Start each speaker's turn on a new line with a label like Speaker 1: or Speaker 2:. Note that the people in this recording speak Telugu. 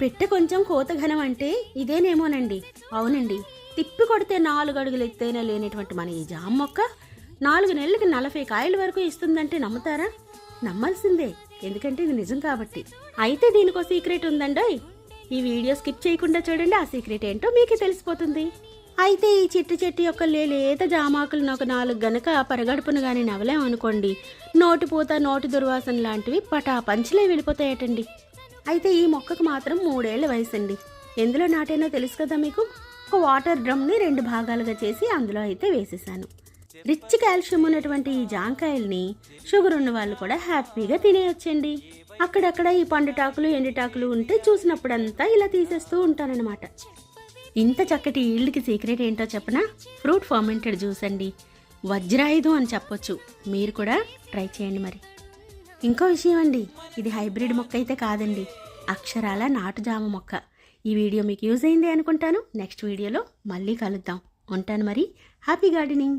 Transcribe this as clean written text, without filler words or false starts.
Speaker 1: పెట్టె కొంచెం కోతఘనం అంటే ఇదేనేమోనండి. అవునండి, తిప్పి కొడితే 4 అడుగులు ఎత్తైనా లేనటువంటి మన ఈ జామ మొక్క 4 నెలలకి 40 కాయల వరకు ఇస్తుందంటే నమ్ముతారా? నమ్మాల్సిందే, ఎందుకంటే ఇది నిజం కాబట్టి. అయితే దీనికో సీక్రెట్ ఉందండోయ్. ఈ వీడియో స్కిప్ చేయకుండా చూడండి, ఆ సీక్రెట్ ఏంటో మీకే తెలిసిపోతుంది. అయితే ఈ చెట్టు యొక్క లేత జామాకులను ఒక 4 గనక పరగడుపును కానీ నవలేమనుకోండి, నోటిపూత నోటి దుర్వాసన లాంటివి పంచిలే వెళ్ళిపోతాయటండి. అయితే ఈ మొక్కకు మాత్రం 3 ఏళ్ల వయసండి. ఎందులో నాటేనో తెలుసు కదా మీకు. ఒక వాటర్ డ్రమ్ని 2 భాగాలుగా చేసి అందులో అయితే వేసేసాను. రిచ్ కాల్షియం ఉన్నటువంటి ఈ జాంకాయల్ని షుగర్ ఉన్న వాళ్ళు కూడా హ్యాపీగా తినేయొచ్చండి. అక్కడక్కడ ఈ పండుటాకులు ఎండుటాకులు ఉంటే చూసినప్పుడంతా ఇలా తీసేస్తూ ఉంటానన్నమాట. ఇంత చక్కటి ఈల్డ్కి సీక్రెట్ ఏంటో చెప్పనా? ఫ్రూట్ ఫర్మెంటెడ్ జ్యూస్ అండి. వజ్రాయుధం అని చెప్పొచ్చు. మీరు కూడా ట్రై చేయండి. మరి ఇంకో విషయం అండి, ఇది హైబ్రిడ్ మొక్క అయితే కాదండి, అక్షరాల నాటు జామ మొక్క. ఈ వీడియో మీకు యూజ్ అయింది అనుకుంటాను. నెక్స్ట్ వీడియోలో మళ్ళీ కలుద్దాం. ఉంటాను మరి. Happy gardening.